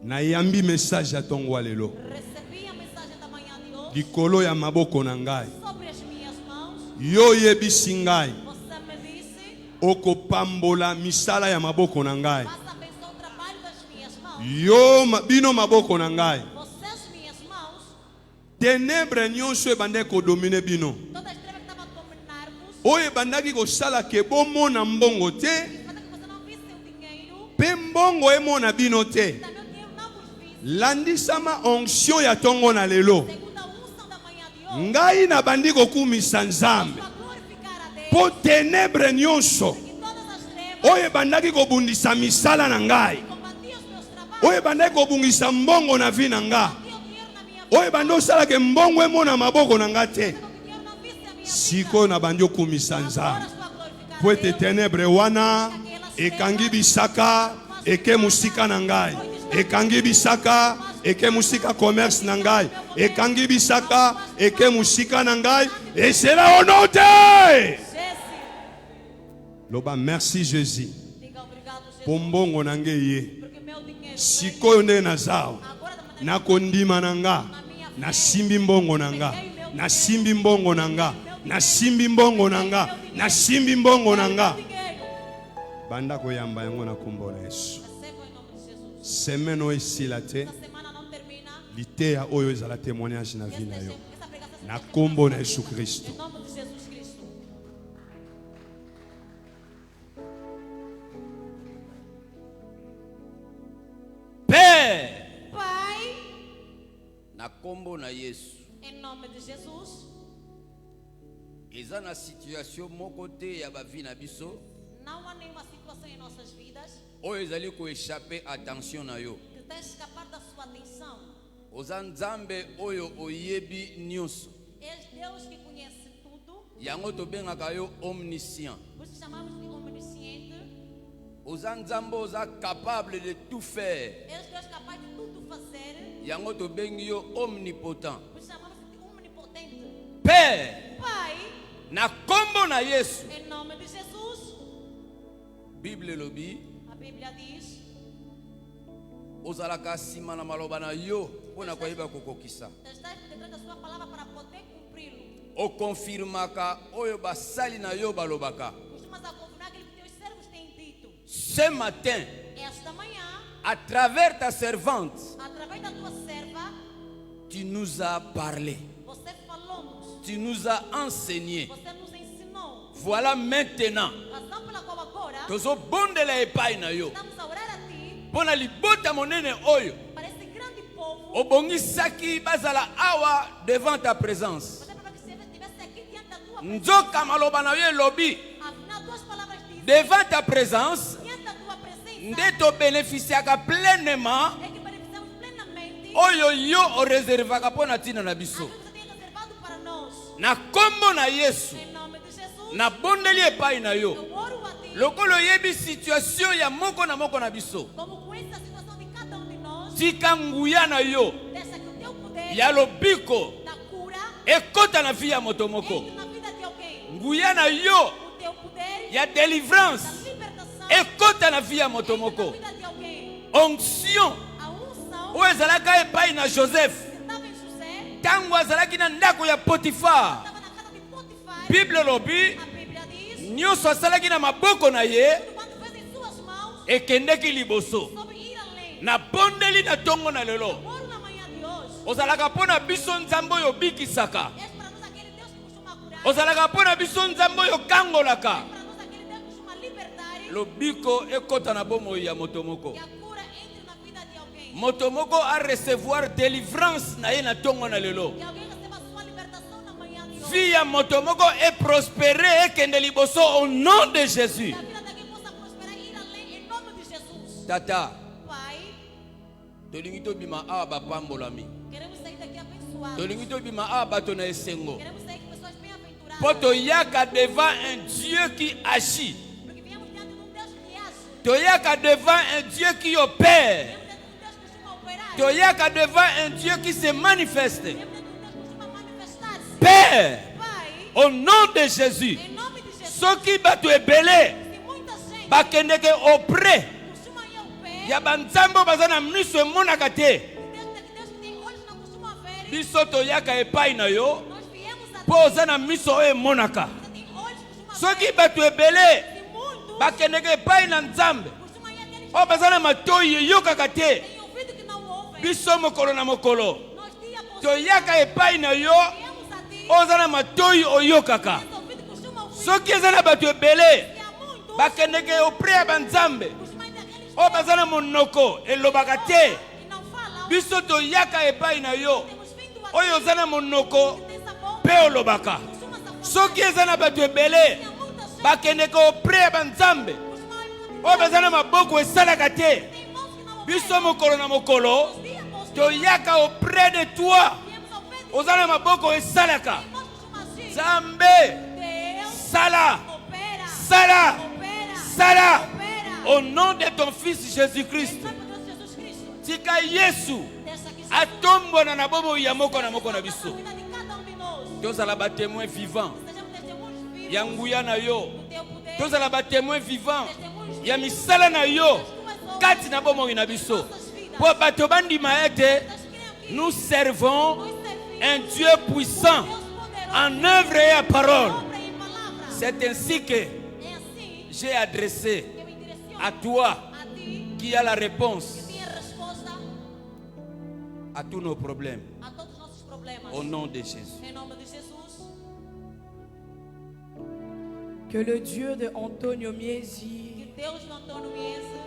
Na yambi message ya tongo lelo. recebi a mensagem da manhã de hoje Likolo ya maboko na ngai. sobre as minhas mãos. Yo yebisi ngai. Você me disse: Okopambola misala ya maboko na ngai. faça abençoe o trabalho das minhas mãos. Yo bino maboko na ngai. Vocês, minhas mãos, Ténèbres nyonso ebande kodomine bino. toda a estrela que estava a dominar-vos, Oyo ebandaki kosala ke bomona mbongo te. para que você não visse o dinheiro, Pe mbongo emona bino te. também o dinheiro não vos visse. Landisama onction ya tongo na lelo. Segundo a unção da manhã de hoje, Ngai nabandi kokumisa Nzambe. para glorificar a Deus, Po ténèbres nyonso que todas as trevas oyo ebandaki kobundisa misala na ngai. combatiam os meus trabalhos, Oyo ebandaki kobungisa mbongo na vi na nga. combatiam o dinheiro na minha vida, Oyo ebandi osalaka mbongo emona maboko na nga te. para que o dinheiro não visse a minha vida. Sikoyo nabandi okumisa Agora Nzambe. estou a glorificar Po a ete Deus. ténèbre wana ekangi bisaka eke musika na ngai. Ekangi bisaka eke musika commerce na ngai. Ekangi bisaka eke musika na ngai. Et c'est la honote. Jesse, Loba merci Jésus. diga obrigado, Jesus, Po mbongo na ngai ye. porque meu dinheiro, Sikoyo nde nazawa. agora da maneira Nakondima na nga. Nasimbi mbongo na nga. Nasimbi mbongo na nga. Nasimbi mbongo na nga. Nasimbi mbongo na nga. dinheiro, Banda koyamba yango na kombo na Yesu. receba em nome de Jesus. Semaine oyo esila te. Essa semana não termina. Liteya oyo ezala témoignage na vie na yo. Essa pregação Na kombo na Yesu Kristo. em nome de Jesus Cristo. Père, Pai, na kombo na Yesu. em nome de Jesus, Eza na situation moko te ya ba vie na biso. não há nenhuma situação em nossas vidas Oyo ezali ko échapper attention na yo. que tenha escapar da sua atenção. Oza Nzambe oyo oyebi nyonso. És Deus que conhece tudo, Yango tobengaka yo omniscient. por isso chamamos de omnisciente. Oza Nzambe oza capable de tout faire. És Deus capaz de tudo fazer, Yango tobengi yo omnipotent. por isso chamamos de omnipotente. Père, Pai, na kombo na Yesu. em nome de Jesus, Bible lobi a Bíblia diz: ozalaka sima na maloba na yo pona koyeba kokokisa. estás detrás da sua palavra para poder cumpri-lo. Okonfirmaka oyo basali na yo balobaka. Costumas a confirmar aquilo que teus servos têm dito. Ce matin, Esta manhã, à travers ta servante, através da tua serva, tu nous as parlé. você falou-nos, Tu nous as enseigné. você nos ensinou. Voilà maintenant. Razão pela qual agora Tozobondela epai na yo. estamos a orar a ti Pona libota monene oyo. para esse grande povo. Obongisaki bazala awa devant ta présence. Você para que se estivesse aqui diante da tua Nzoka maloba na yo lobi. Afinal, tuas palavras dizem, Devant ta présence, diante da tua presença, nde to bénéficiaka pleinement é que beneficiamos oyo yo o réservaka pona tina na biso. Aquilo que você tem reservado para nós. Na kombo na Yesu. Em nome de Jesus. Na bondeli epai na yo. Eu oro a ti. Lokolo yebi situation ya moko na biso. Como conhece a situação de cada de nós. Tika nguya na yo. Deixa que o teu poder. Ya lobiko. Da cura. Ekota na vie ya motomoko. Entre na vida de alguém. Nguya na yo. O teu poder. Ya délivrance. Da libertação. Ekota na vie ya Entre na motomoko. vida de alguém. Onction. A unção. O ezalaka epai na Joseph. Que estava em José. Tango azalaki na ndako ya Potifar. Estava na casa de Potifar. Bible lobi. A Bíblia diz. Nyonso asalaki na maboko na ye. Tudo quanto fez em suas mãos. Ekendeki liboso. Sobre ir além. Na bondeli na tongo na lelo. Oro na manhã de hoje. Ozalaka pona biso nzambe oyo bikisaka. És para nós aquele Deus que costuma curar. Ozalaka pona biso nzambe oyo kangolaka. Para nós aquele Deus que costuma libertar. Lobiko ekota na bomoi ya motomoko. Que a cura entre na vida de alguém. Motomoko a recevoir délivrance na ye na tongo na lelo. Que alguém receba a sua libertação na manhã de hoje. Vie ya motomoko e prospérer ekende liboso au nom de Jésus. Que a vida de alguém possa prosperar e ir além em nome de Jesus. Tata, Pai, tolingi tobima awa bapambolami. queremos sair daqui abençoados. Tolingi tobima awa bato na esengo. Queremos sair com pessoas bem-aventuradas. Po toyaka devant un Dieu qui agit. Porque viemos diante de um Deus que age. Toyaka devant un Dieu qui opère. Viemos diante de um Deus que costuma operar. Toyaka devant un Dieu qui se manifeste. Viemos diante de um Deus que costuma manifestar-se. Père, Pai, au nom de Jésus, em nome de Jesus. soki bato ebele Se muita gente bakendeke auprès costuma ir ao pé. ya banzambe baza na miso emonaka te, Deus que tem olhos não costuma ver. biso toyaka epai na yo Nós viemos a mpo oza na miso oyo emonaka. Você tem olhos que costuma ver. Soki bato ebele Se muitos bakendeke epai na nzambe costuma ir àqueles oyo baza na matoi eyokaka te, que têm ouvido que não ouvem. biso mokolo na mokolo Nós dia após dia toyaka epai na yo viemos a ti. oyo oza na matoi oyokaka. Tens ouvido que costuma ouvir. Soki eza na bato ebele E há muitos bakendeke auprès ya banzambe que costumam ir àqueles oyo baza na monoko elobaka te, que não falam. biso toyaka epai na yo Temos vindo a oyo oza na monoko que tem sabor. mpe olobaka. Costuma sabor. Soki eza na bato ebele E há muita gente bakendeke auprès ya banzambe que costuma ir oyo baza na maboko esalaka te, tem mãos que não ouvem. biso mokolo na mokolo Dia após dia toyaka auprès de toi viemos ao pé de oza na maboko esalaka. Tem mãos que costumam agir. Nzambe Deus sala opera. sala Opera. sala Opera. au nom de ton fils Jésus-Christ. Em nome de Jesus Cristo. Tika Yesu Deixa que atombona na bomoi ya moko na moko na biso, vida de cada de nós. tozala batémoin vivant Sejamos testemunhos vivos ya nguya na yo, do teu poder. tozala batémoin vivant ya misala na yo kati na bomoi na biso, po bato bandima ete nous servons un Dieu puissant en œuvre et à parole. Obra em palavra. C'est ainsi que É assim j'ai adressé que eu me direciono à toi a ti, qui a la réponse que tem a resposta à tous nos problèmes a todos os nossos problemas. au nom de Jésus. Em nome de Jesus. Que le Dieu de Antonio Miesi Que Deus de Antônio Miesa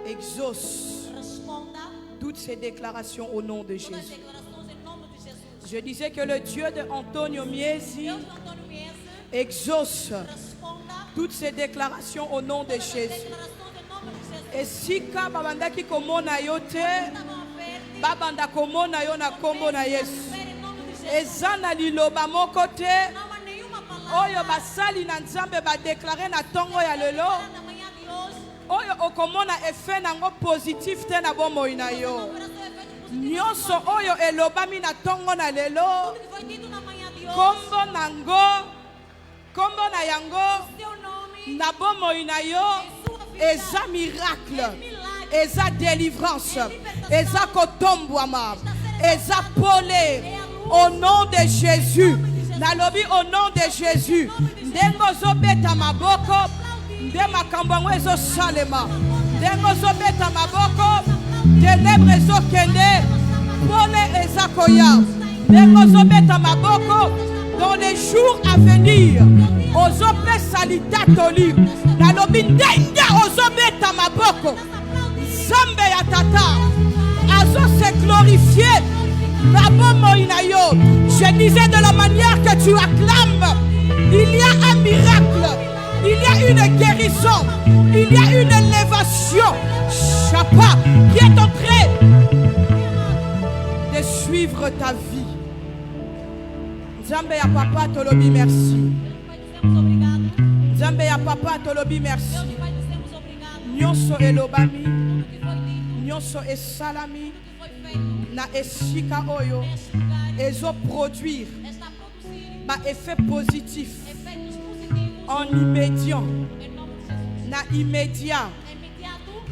exauce responda toutes ces déclarations au nom de todas as Jésus. declarações em nome de Jesus. Je disais que le Dieu de Antonio Miesi Deus de Antônio Miesa exauce responda toutes ces déclarations au nom de todas as Jésus. declarações em nome de Jesus. Esika babandaki komona yo te, Estavam a ver-te, babanda komona yo na kombo na Yesu. ver em nome de Jesus. Eza na liloba moko te, Não há nenhuma palavra oyo basali na nzambe badeklare na ntongo ya lelo, na manhã de hoje. oyo okomona efe nango positif te na bomoi na yo. Operação é feita por Nyonso oyo elobami na ntongo na lelo, tudo que foi dito na manhã de hoje. kombo nango, kombo na yango, Seu nome, na bomoi na yo, eza miracle, eza délivrance, eza kotombwama, eza pole, au nom de Jésus. Nalobi au nom de Jésus. Ndengo zobeta maboko, nde makambo yango ezosalema. Ndengo zobeta maboko, ténèbres ezokende, pole eza koya. Ndengo zobeta maboko, dans les jours à venir, ozopesa litatoli. Nalobi ndenge ozobeta maboko, Zambe ya tata, azo se glorifier. Je disais de la manière que tu acclames, il y a un miracle, il y a une guérison, il y a une élévation. Chapa qui est entrée suivre ta vie. Nzambe ya papa tolobi merci. Nzambe ya papa tolobi merci. Nyonso elobami, nyonso esalami na esika oyo ezo produire ba effet positif en immédiat, na immédiat,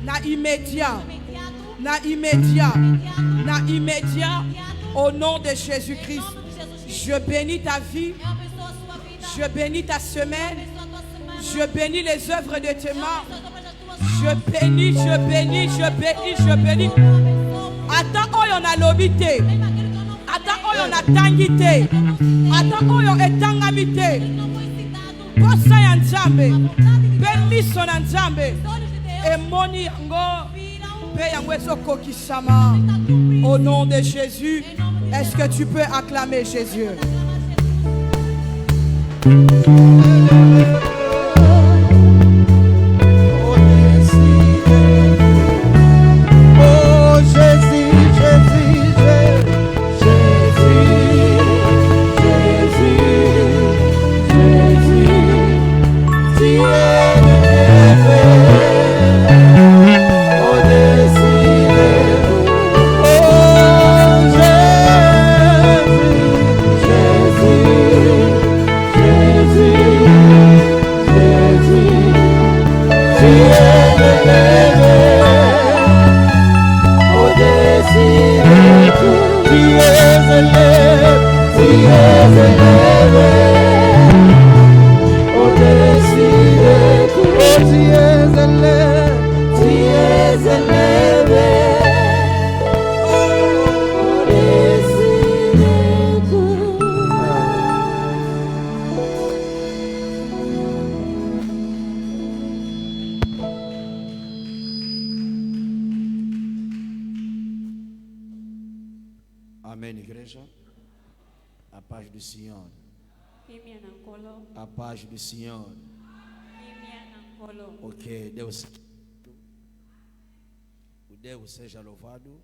na immédiat, na immédiat, na immédiat, au nom de Jésus-Christ. Je bénis ta vie, je bénis ta semaine, je bénis les œuvres de tes mains. Je bénis, je bénis, je bénis, je bénis. Attends, oyo na lobité. Attends, oyo na tangité. Attends, oyo etangamité. Kosa ya Nzambe. Permiso na Nzambe. Emoni yango. Pe yango ezokokisama. Au nom de Jésus. Est-ce que tu peux acclamer Jésus? Amen, igreja. A paz do Senhor. A paz do Senhor. Ok, Deus. O Deus seja louvado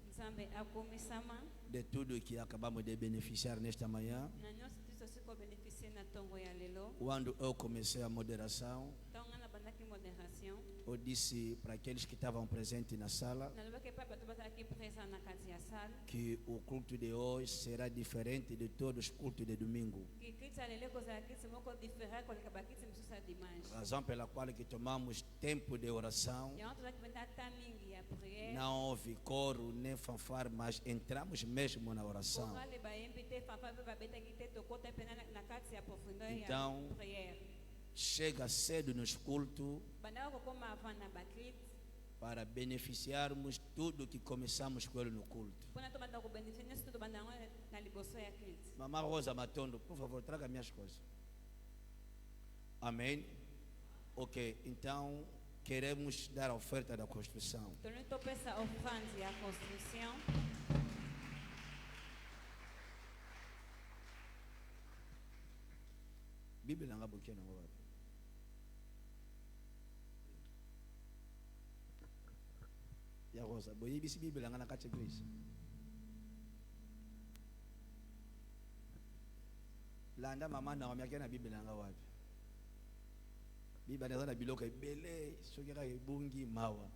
de tudo que acabamos de beneficiar nesta manhã. Quando eu comecei a moderação, eu disse para aqueles que estavam presentes na sala que o culto de hoje será diferente de todos os cultos de domingo. Razão pela qual que tomamos tempo de oração. Não houve coro nem fanfare, mas entramos mesmo na oração. Então, chega cedo nos cultos para beneficiarmos tudo que começamos com ele no culto. Mamãe Rosa Matondo, por favor, traga minhas coisas. Amém? Ok, então queremos dar a oferta da construção. Bíblia não é porque não vai. Ya Rosa, boy bisi Bíblia não é na categoria. Landa mama na wamia na Bíblia não wapi. Bíblia ndio na biloka ibele, sokera ibungi mawa.